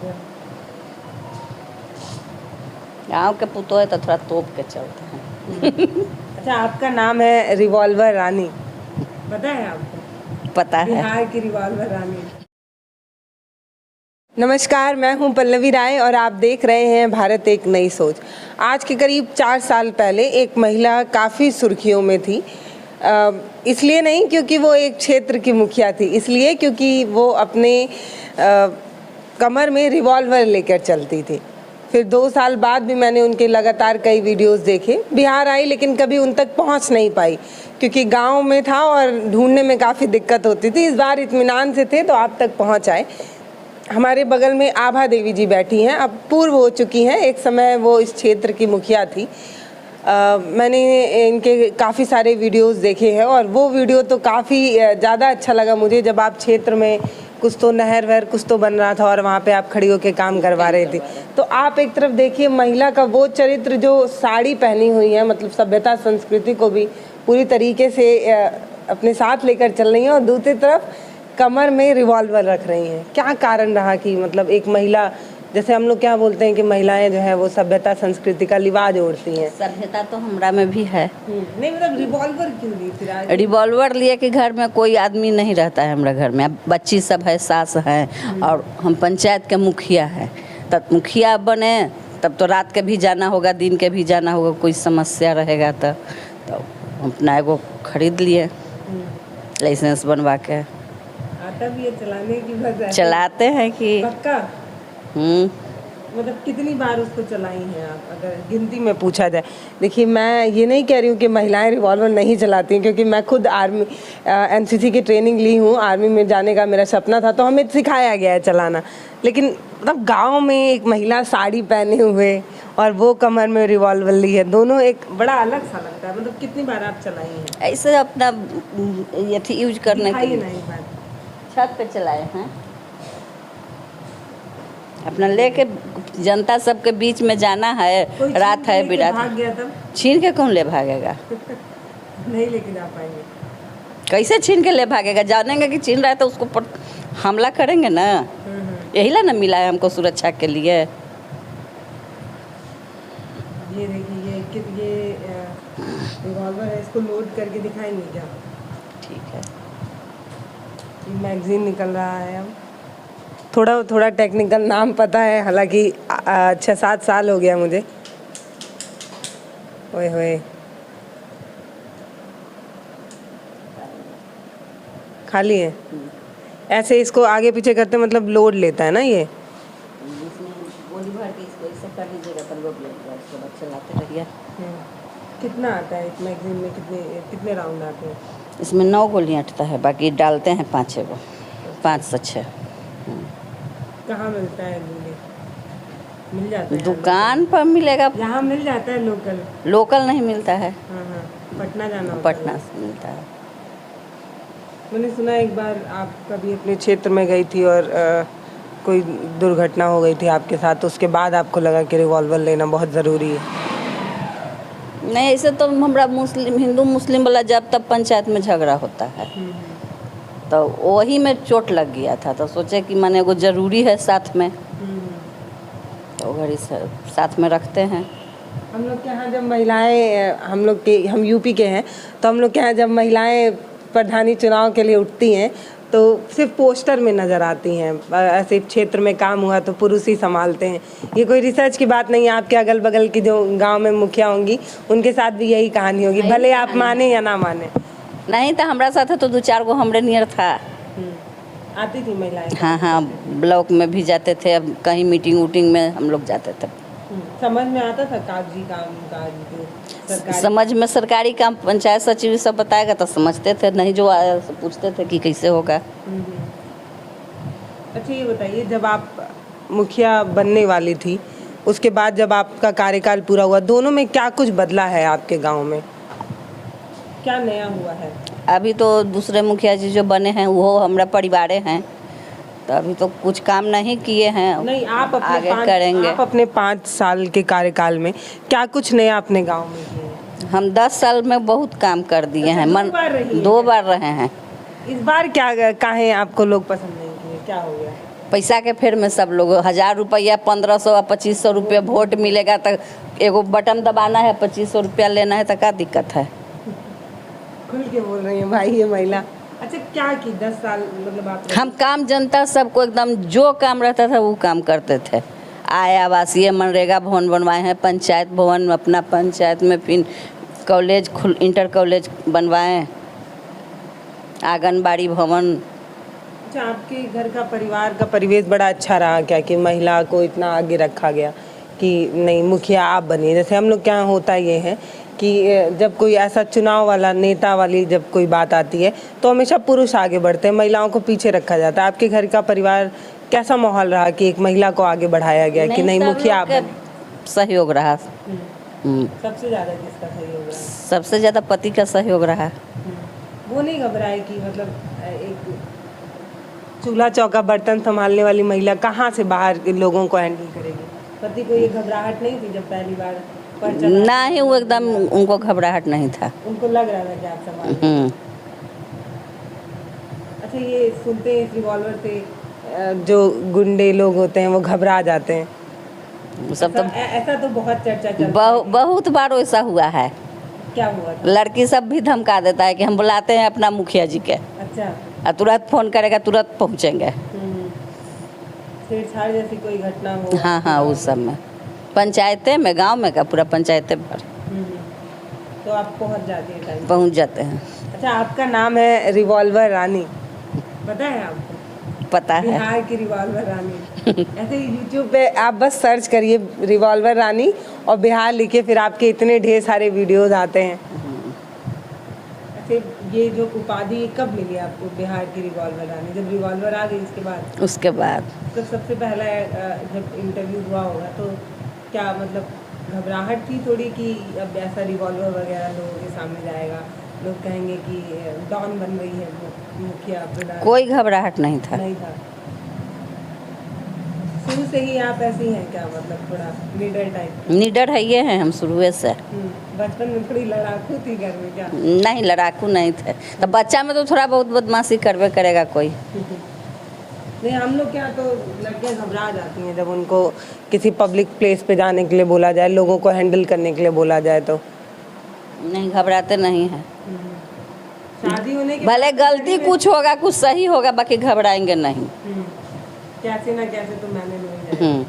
इधर? गाँव के पुतो है तो थोड़ा तोप के चलते हैं। अच्छा, आपका नाम है रिवॉल्वर रानी, पता है आपको? पता है। बिहार की रिवॉल्वर रानी। नमस्कार, मैं हूं पल्लवी राय और आप देख रहे हैं भारत एक नई सोच। आज के करीब 4 साल पहले एक महिला काफ़ी सुर्खियों में थी। इसलिए नहीं क्योंकि वो एक क्षेत्र की मुखिया थी, इसलिए क्योंकि वो अपने कमर में रिवॉल्वर लेकर चलती थी। फिर 2 साल बाद भी मैंने उनके लगातार कई वीडियोस देखे। बिहार आई लेकिन कभी उन तक पहुंच नहीं पाई क्योंकि गांव में था और ढूंढने में काफ़ी दिक्कत होती थी। इस बार इत्मीनान से थे तो आप तक पहुंच आए। हमारे बगल में आभा देवी जी बैठी हैं, अब पूर्व हो चुकी हैं, एक समय वो इस क्षेत्र की मुखिया थी। मैंने इनके काफ़ी सारे वीडियोस देखे हैं और वो वीडियो तो काफ़ी ज़्यादा अच्छा लगा मुझे जब आप क्षेत्र में कुछ तो नहर वहर कुछ तो बन रहा था और वहाँ पे आप खड़ी होकर काम करवा रहे थे। तो आप एक तरफ देखिए महिला का वो चरित्र जो साड़ी पहनी हुई है, मतलब सभ्यता संस्कृति को भी पूरी तरीके से अपने साथ लेकर चल रही हैं और दूसरी तरफ कमर में रिवॉल्वर रख रही हैं। क्या कारण रहा कि मतलब एक महिला, जैसे हम लोग क्या बोलते हैं कि महिलाएं जो है वो सभ्यता संस्कृति का लिबाज ओढ़ती हैं। सभ्यता तो हमरा में भी है। नहीं मतलब रिवॉल्वर क्यों ली फिर? रिवॉल्वर लिए कि घर में कोई आदमी नहीं रहता है हमारे घर में, अब बच्ची सब है, सास है और हम पंचायत के मुखिया हैं। तब मुखिया बने तब तो रात के भी जाना होगा, दिन के भी जाना होगा, कोई समस्या रहेगा तो अपना एगो खरीद लिए लाइसेंस बनवा के। आता भी है चलाने की? बस चलाते हैं कि पक्का? मतलब कितनी बार उसको चलाई हैं आप, अगर गिनती में पूछा जाए? देखिए, मैं ये नहीं कह रही हूँ कि महिलाएं रिवॉल्वर नहीं चलाती हैं, क्योंकि मैं खुद आर्मी एनसीसी की ट्रेनिंग ली हूँ, आर्मी में जाने का मेरा सपना था तो हमें सिखाया गया है चलाना। लेकिन मतलब गांव में एक महिला साड़ी पहने हुए और वो कमर में रिवॉल्वर ली है, दोनों एक बड़ा अलग सा लगता है। मतलब कितनी बार आप चलाई हैं ऐसे अपना ये यूज करने के लिए? नहीं बात छत पे चलाए हैं अपना लेके, जनता सबके बीच में जाना है, रात है बिरात। भाग गया तब? छीन के कौन ले भागेगा? नहीं लेके जा पाएंगे। कैसे छीन के ले भागेगा? जानेंगे कि छीन रहा है तो उसको पर हमला करेंगे ना। यही ला ना मिला है हमको सुरक्षा के लिए। ये देखिए, ये रिवॉल्वर है, इसको लोड करके दिखाएंगे क्या? ठीक है। मैगजीन निकल रहा है। अब थोड़ा टेक्निकल नाम पता है, हालांकि 6-7 साल हो गया मुझे। ओए होए, खाली है। ऐसे इसको आगे पीछे करते मतलब लोड लेता है ना ये? गोली भर के इसको ऐसे कर लीजिएगा तो लोड लेगा, इसके बाद चलाते रहिए। कितना आता है इस मैगजीन में? कितने राउंड आते हैं इसमें? 9 गोलियाँ अटता है, बाकी डालते हैं 5 गो, 5 से 6। कहाँ मिलता है गोली? मिल जाता है दुकान पर मिलेगा, यहाँ मिल जाता है लोकल? लोकल नहीं मिलता है। हाँ, पटना जाना होता है। पटना से मिलता है। मैंने सुना एक बार आप कभी अपने क्षेत्र में गई थी और कोई दुर्घटना हो गई थी आपके साथ, तो उसके बाद आपको लगा कि रिवॉल्वर लेना बहुत ज़रूरी है। नहीं, ऐसे तो हमारा हिंदू मुस्लिम वाला जब तब पंचायत में झगड़ा होता है तो वही में चोट लग गया था, तो सोचे कि माने वो ज़रूरी है साथ में, तो घड़ी साथ में रखते हैं। हम लोग के यहाँ जब महिलाएं, हम यूपी के हैं, तो हम लोग के यहाँ जब महिलाएं प्रधानी चुनाव के लिए उठती हैं तो सिर्फ पोस्टर में नज़र आती हैं। ऐसे क्षेत्र में काम हुआ तो पुरुष ही संभालते हैं। ये कोई रिसर्च की बात नहीं है। आपके अगल बगल की जो गांव में मुखिया होंगी उनके साथ भी यही कहानी होगी, भले आप माने या ना माने। नहीं तो हमारा साथ तो 2-4 गो हमरे नियर था। आती थी महिलाएं? हाँ, ब्लॉक में भी जाते थे, अब कहीं मीटिंग वूटिंग में हम लोग जाते थे। समझ में आता था कागजी काम सरकारी? समझ में सरकारी काम पंचायत सचिव सब बताएगा तो समझते थे, नहीं जो आया तो पूछते थे कि कैसे होगा। अच्छा, ये बताइए, जब आप मुखिया बनने वाली थी उसके बाद जब आपका कार्यकाल पूरा हुआ, दोनों में क्या कुछ बदला है आपके गांव में? क्या नया हुआ है? अभी तो दूसरे मुखिया जी जो बने हैं वो हमारा परिवारे हैं, तो अभी तो कुछ काम नहीं किए हैं। नहीं, आप अपने आगे करेंगे। आप अपने 5 साल के कार्यकाल में क्या कुछ नया अपने गांव में किए? हम 10 साल में बहुत काम कर दिए हैं। 2 बार रहे हैं। इस बार क्या काहे आपको लोग पसंद नहीं किए? क्या हो गया? पैसा के फेर में सब लोग 1000 रुपया 1500 और 2500 रुपया वोट मिलेगा तो एगो बटन दबाना है 2500 रुपया लेना है तो क्या दिक्कत है। खुल के बोल रही है भाई ये महिला। अच्छा क्या की 10 साल मतलब आप हम काम जनता सबको एकदम जो काम रहता था वो काम करते थे। आय आवासीय मनरेगा भवन बनवाए हैं, पंचायत भवन अपना पंचायत में, फिर कॉलेज इंटर कॉलेज बनवाए, आंगनबाड़ी भवन। अच्छा आपके घर का परिवार का परिवेश बड़ा अच्छा रहा क्या कि महिला को इतना आगे रखा गया कि नहीं मुखिया आप बनिए। जैसे हम लोग क्या होता ये है कि जब कोई ऐसा चुनाव वाला नेता वाली जब कोई बात आती है तो हमेशा पुरुष आगे बढ़ते हैं, महिलाओं को पीछे रखा जाता है। आपके घर का परिवार कैसा माहौल रहा कि एक महिला को आगे बढ़ाया गया कि नहीं मुखिया आप बनिए? सहयोग रहा। सबसे ज़्यादा किसका सहयोग रहा? सबसे ज़्यादा पति का सहयोग रहा। वो नहीं घबराए कि मतलब एक चूल्हा चौका बर्तन संभालने वाली महिला कहाँ से बाहर के लोगों को हैंडल करेगी? पति को ये घबराहट नहीं थी जब पहली बार पर्चा? ना ही वो एकदम उनको घबराहट नहीं था। उनको लग रहा था कि आप संभाल। अच्छा ये सुनते हैं इस रिवॉल्वर से जो गुंडे लोग होते हैं वो घबरा जाते हैं, सब तो ऐसा तो बहुत चर्चा चलती है। बहुत बार ऐसा हुआ है। क्या हुआ था? लड़की सब भी धमका देता है कि हम बुलाते हैं अपना मुखिया जी के, अच्छा और तुरंत फोन करेगा तुरंत पहुँचेंगे। छेड़छाड़ जैसी कोई घटना हो? हाँ हाँ उस सब में पंचायतें में, गांव में का पूरा पंचायतें पर तो आप पहुंच जाते हैं टाइम? पहुँच जाते हैं। अच्छा आपका नाम है रिवॉल्वर रानी, पता है आपको? पता है। बिहार की रिवॉल्वर रानी। ऐसे ही यूट्यूब पे आप बस सर्च करिए रिवॉल्वर रानी और बिहार लिखिए, फिर आपके इतने ढेर सारे वीडियोस आते हैं। अच्छा ये जो उपाधि ये कब मिली आपको बिहार की रिवॉल्वर रानी? जब रिवॉल्वर आ गई उसके बाद? तो सबसे पहला जब इंटरव्यू हुआ होगा तो क्या मतलब घबराहट थी थोड़ी कि अब ऐसा रिवॉल्वर वगैरह लोगों के सामने जाएगा, लोग कहेंगे कि डॉन बन रही है मुखिया प्रधान? कोई घबराहट नहीं था। नहीं था। शुरू से ही आप ऐसी हैं क्या, मतलब थोड़ा लीडर टाइप? निडर है ये हैं हम शुरू से। बचपन में थोड़ी लड़ाकू थी घर में क्या? नहीं लड़ाकू नहीं थे, तो बच्चा में तो थोड़ा बहुत बदमाशी करवे करेगा कोई। नहीं हम लोग क्या तो लड़कियां घबरा जाती हैं जब उनको किसी पब्लिक प्लेस पे जाने के लिए बोला जाए, लोगों को हैंडल करने के लिए बोला जाए तो। नहीं घबराते नहीं हैं। शादी होने के भले गलती कुछ होगा कुछ सही होगा, बाकी घबराएंगे नहीं। कैसे ना कैसे तो मैंने नहीं जाए।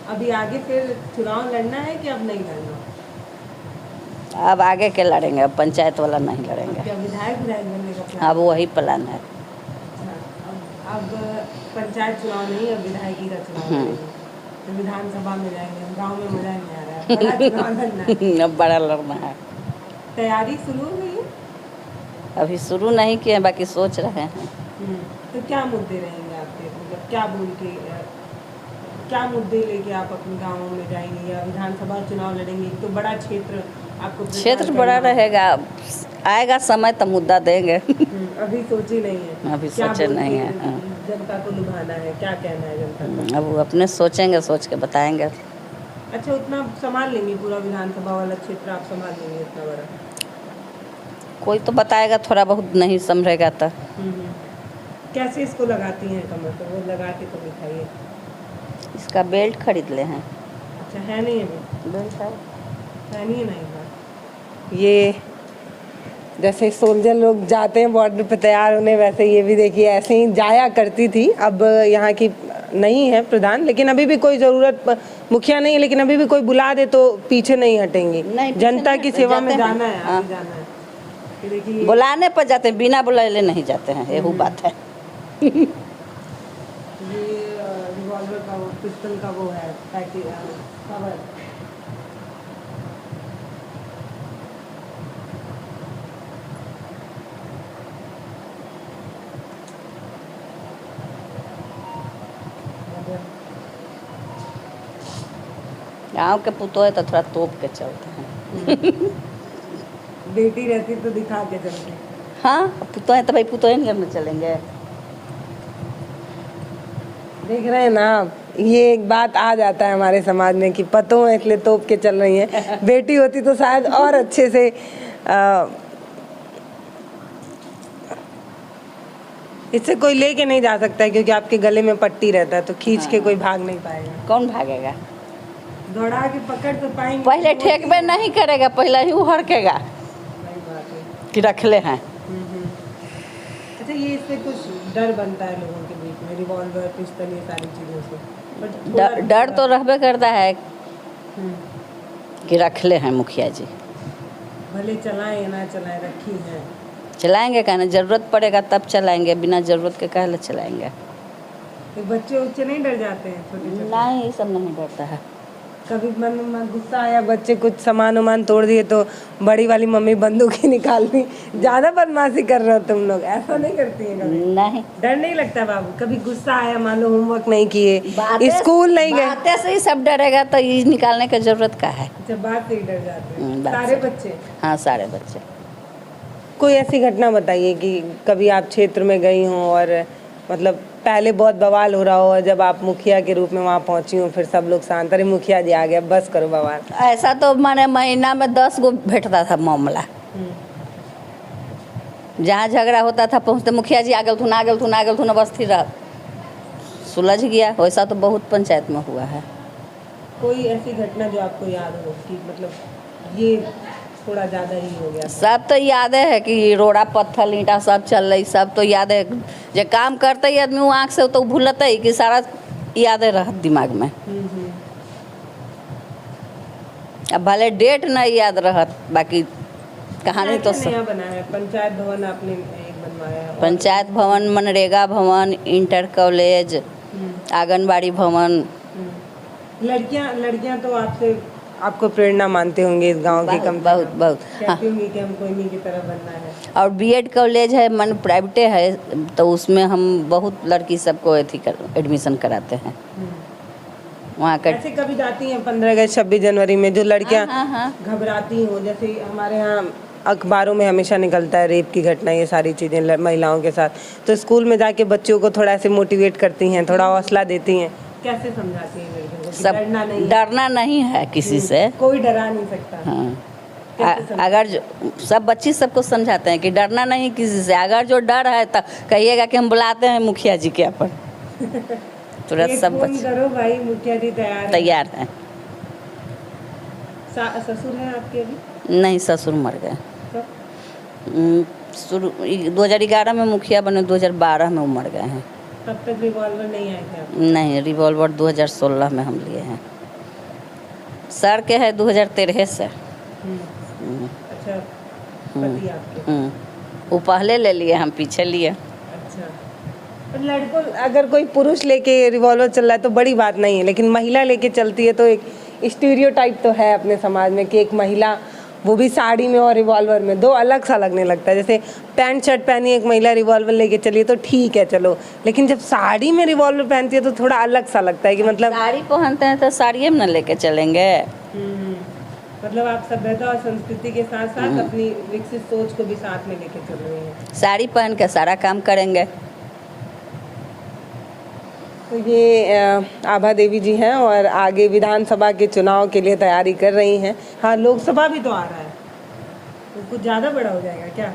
अभी आगे फिर चुनाव लड़ना है कि अब नहीं लड़ना? अब आगे के लड़ेंगे, अब पंचायत वाला नहीं लड़ेंगे। क्या विधायक बनने का प्लान? अब वही प्लान है। अब पंचायत चुनाव नहीं, अब विधायकी का चुनाव लड़ेंगे। तो विधानसभा में जाएंगे, गांव में मजा नहीं आ रहा है, बड़ा चुनाव लड़ना है। अब बड़ा लड़ना है। तैयारी शुरू हो गई है? अभी शुरू नहीं किए, बाकी सोच रहे हैं। तो क्या मुद्दे रहेंगे आपके, मतलब क्या बोल के क्या मुद्दे लेके आप अपने गाँव में जाएंगे या विधानसभा चुनाव लड़ेंगे? तो बड़ा क्षेत्र आपको, क्षेत्र बड़ा रहेगा, आएगा समय तो मुद्दा देंगे। अभी सोची नहीं है? अभी सोचे नहीं है। जनता को लुभाना है, क्या कहना है जनता को? अब वो अपने सोचेंगे, सोच के बताएंगे। अच्छा उतना संभाल लेंगे, पूरा विधानसभा वाला क्षेत्र आप संभाल लेंगे इतना बड़ा? कोई तो बताएगा, थोड़ा बहुत नहीं समझेगा तो। कैसे इसको लगाती हैं कमर पर, वो लगा के तो दिखाइए। इसका बेल्ट खरीद ले हैं। अच्छा है नहीं अभी बेल्ट है नहीं ना? ये जैसे सोल्जर लोग जाते हैं बॉर्डर पे तैयार होने, वैसे ये भी देखिए ऐसे ही जाया करती थी। अब यहाँ की नहीं है प्रधान, लेकिन अभी भी कोई ज़रूरत, मुखिया नहीं है लेकिन अभी भी कोई बुला दे तो पीछे नहीं हटेंगी। जनता की सेवा में जाना है, आगे जाना है। देखिए बुलाने पर जाते हैं, बिना बुलाए नहीं जाते हैं, यही बात है। ये रिवॉल्वर का वो पिस्टल का वो है पैकेज कवर। गाँव के पुतो है तो थोड़ा तोप के चलते हैं। बेटी रहती तो दिखा के चलते। हाँ पुतो है तो भाई पुतो है में चलेंगे। देख रहे हैं ना आप, ये एक बात आ जाता है हमारे समाज में कि पतों है इसलिए तोप के चल रही हैं। बेटी होती तो शायद और अच्छे से इससे कोई लेके नहीं जा सकता है क्योंकि आपके गले में पट्टी रहता है, तो खींच के कोई भाग नहीं पाएगा। कौन भागेगा? दौड़ा के पकड़ तो पाएंगे। पहले ठेकबे नहीं करेगा, पहले ही उहड़केगा सही बात है। कि रख ले हैं। अच्छा, ये इससे कुछ डर बनता है लोगों के बीच में, रिवॉल्वर, पिस्टल, ये सारी चीज़ों से, बट डर तो रहबे करता है हम्म, कि रख ले हैं मुखिया जी। भले चलाएं या ना चलाएं, रखी है। चलाएंगे कहना, जरूरत पड़ेगा तब चलाएंगे, बिना जरूरत के काहे ले चलाएंगे। तो बच्चे नहीं डर जाते हैं छोटे छोटे? नहीं, ये सब नहीं डरता है। कभी मन में गुस्सा आया, बच्चे कुछ सामान उमान तोड़ दिए तो बड़ी वाली मम्मी बंदूक ही निकाल दी, ज्यादा बदमाशी कर रहे हो तुम लोग, ऐसा नहीं करती है कभी? नहीं, डर नहीं लगता बाबू? कभी गुस्सा आया, मान लो होमवर्क नहीं किए, स्कूल नहीं गए, बातें से ही सब डरेगा तो ये निकालने की जरूरत का है। अच्छा, बात से ही डर जाते हैं बात सारे से। बच्चे? हाँ, सारे बच्चे। कोई ऐसी घटना बताइए कि कभी आप क्षेत्र में गई हों और मतलब पहले बहुत बवाल हो रहा हो, जब आप मुखिया के रूप में वहाँ पहुंची हो, फिर सब लोग शांत, अरे मुखिया जी आ गया, बस करो बवाल। ऐसा तो माने महीना में 10 गो भेटता था मामला। जहाँ झगड़ा होता था पहुँचते मुखिया जी आ गए थुन, आ गए थुन, आ गए थुन, बस थी रात सुलझ गया। वैसा तो बहुत पंचायत में हुआ है। कोई ऐसी घटना जो आपको याद हो कि मतलब ये थोड़ा ज़्यादा ही हो गया? सब तो याद है कि रोड़ा पत्थर ईंटा सब चल रही, सब तो याद है। जो काम करते ही आदमी वो आँख से तो भूलता ही कि सारा याद रहत दिमाग में। अब भले डेट नहीं याद रहत, बाकी कहानी तो सब। नया बना है पंचायत भवन, आपने एक बनवाया है? पंचायत भवन, मनरेगा भवन, इंटर कॉलेज, आंगनबाड़ी भवन। लड़कियां तो आपको प्रेरणा मानते होंगे इस गांव की? कम बहुत बहुत। हाँ। कहती होंगी कि हमको इन्हीं की तरह बनना है। और बीएड कॉलेज है, मन प्राइवेटे है, तो उसमें हम बहुत लड़की सबको एडमिशन कराते हैं। वहाँ का ऐसे कभी जाती हैं 15 अगस्त 26 जनवरी में जो लड़कियां हाँ। घबराती हो, जैसे हमारे यहाँ अखबारों में हमेशा निकलता है रेप की घटना, ये सारी चीज़ें महिलाओं के साथ, तो स्कूल में जाके बच्चों को थोड़ा ऐसे मोटिवेट करती हैं, थोड़ा हौसला देती हैं, कैसे समझाती हैं लड़कियों को कि सब डरना नहीं है किसी से, कोई डरा नहीं सकता? हाँ। अगर सब बच्ची सबको समझाते हैं कि डरना नहीं किसी से, अगर जो डर है तो कहिएगा कि हम बुलाते हैं मुखिया जी के अपन तुरंत सब बच्चे करो भाई, मुखिया जी तैयार हैं। ससुर हैं आपके अभी? नहीं, ससुर मर गए। कब? 2011 में मुखिया बने, 2012 में वो मर गए हैं। तब तक रिवॉल्वर नहीं आए थे आप? नहीं, रिवॉल्वर 2016 में हम लिए हैं। सर के है 2013 से। अच्छा, पति आपके? वो पहले ले लिए, हम पीछे लिए। अच्छा, पर लड़कों, अगर कोई पुरुष लेके रिवॉल्वर चल रहा है तो बड़ी बात नहीं है, लेकिन महिला लेके चलती है तो एक स्टीरियोटाइप तो है अपने समाज में कि एक महिला, वो भी साड़ी में और रिवॉल्वर में, दो अलग सा लगने लगता है। जैसे पैंट शर्ट पहनी एक महिला रिवॉल्वर लेके चलिए तो ठीक है चलो, लेकिन जब साड़ी में रिवॉल्वर पहनती है तो थोड़ा अलग सा लगता है कि मतलब साड़ी पहनते हैं तो साड़िए में न लेके चलेंगे। मतलब आप सभ्यता और संस्कृति के साथ साथ अपनी विकसित सोच को भी साथ में लेके चल रहे हैं। साड़ी पहन के सारा काम करेंगे। तो ये आभा देवी जी हैं और आगे विधानसभा के चुनाव के लिए तैयारी कर रही हैं। हाँ, लोकसभा भी तो आ रहा है, तो कुछ ज़्यादा बड़ा हो जाएगा क्या?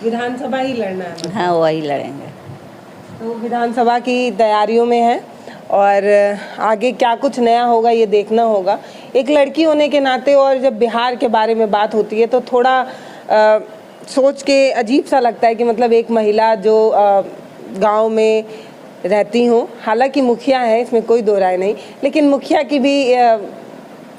विधानसभा ही लड़ना है मतलब? हाँ, वही लड़ेंगे। तो विधानसभा की तैयारियों में है और आगे क्या कुछ नया होगा ये देखना होगा। एक लड़की होने के नाते और जब बिहार के बारे में बात होती है तो थोड़ा सोच के अजीब सा लगता है कि मतलब एक महिला जो गांव में रहती हूँ, हालांकि मुखिया है, इसमें कोई दो राय नहीं, लेकिन मुखिया की भी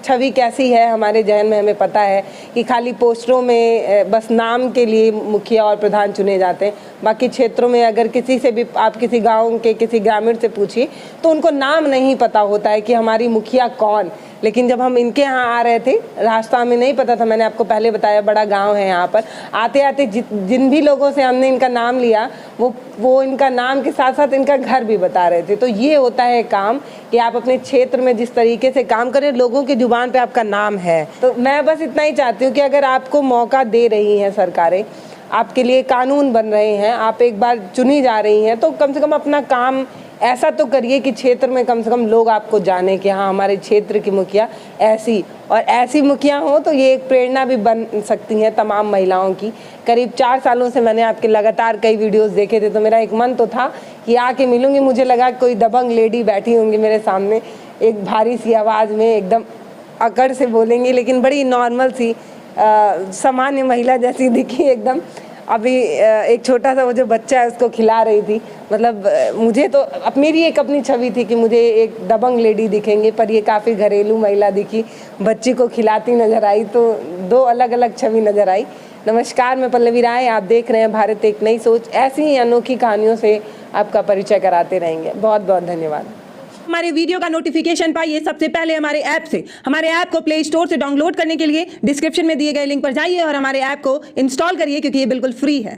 छवि कैसी है हमारे जहन में हमें पता है कि खाली पोस्टरों में बस नाम के लिए मुखिया और प्रधान चुने जाते हैं। बाकी क्षेत्रों में अगर किसी से भी आप किसी गांव के किसी ग्रामीण से पूछिए तो उनको नाम नहीं पता होता है कि हमारी मुखिया कौन। लेकिन जब हम इनके यहाँ आ रहे थे, रास्ता हमें नहीं पता था, मैंने आपको पहले बताया बड़ा गांव है यहाँ पर, आते आते जिन भी लोगों से हमने इनका नाम लिया वो इनका नाम के साथ साथ इनका घर भी बता रहे थे। तो ये होता है काम कि आप अपने क्षेत्र में जिस तरीके से काम करें, लोगों की जुबान पे आपका नाम है। तो मैं बस इतना ही चाहती हूँ कि अगर आपको मौका दे रही हैं सरकारें, आपके लिए कानून बन रहे हैं, आप एक बार चुनी जा रही हैं, तो कम से कम अपना काम ऐसा तो करिए कि क्षेत्र में कम से कम लोग आपको जाने कि हाँ हमारे क्षेत्र की मुखिया ऐसी, और ऐसी मुखिया हो तो ये एक प्रेरणा भी बन सकती हैं तमाम महिलाओं की। करीब 4 सालों से मैंने आपके लगातार कई वीडियोस देखे थे, तो मेरा एक मन तो था कि आके मिलूंगी। मुझे लगा कोई दबंग लेडी बैठी होंगी मेरे सामने, एक भारी सी आवाज़ में एकदम अकड़ से बोलेंगी, लेकिन बड़ी नॉर्मल सी सामान्य महिला जैसी दिखी एकदम। अभी एक छोटा सा वो जो बच्चा है उसको खिला रही थी। मतलब मुझे तो मेरी एक अपनी छवि थी कि मुझे एक दबंग लेडी दिखेंगे, पर ये काफ़ी घरेलू महिला दिखी, बच्ची को खिलाती नज़र आई, तो 2 अलग अलग छवि नज़र आई। नमस्कार, मैं पल्लवी राय, आप देख रहे हैं भारत एक नई सोच। ऐसी ही अनोखी कहानियों से आपका परिचय कराते रहेंगे। बहुत बहुत धन्यवाद। हमारे वीडियो का नोटिफिकेशन पाइए सबसे पहले हमारे ऐप से। हमारे ऐप को प्ले स्टोर से डाउनलोड करने के लिए डिस्क्रिप्शन में दिए गए लिंक पर जाइए और हमारे ऐप को इंस्टॉल करिए, क्योंकि ये बिल्कुल फ्री है।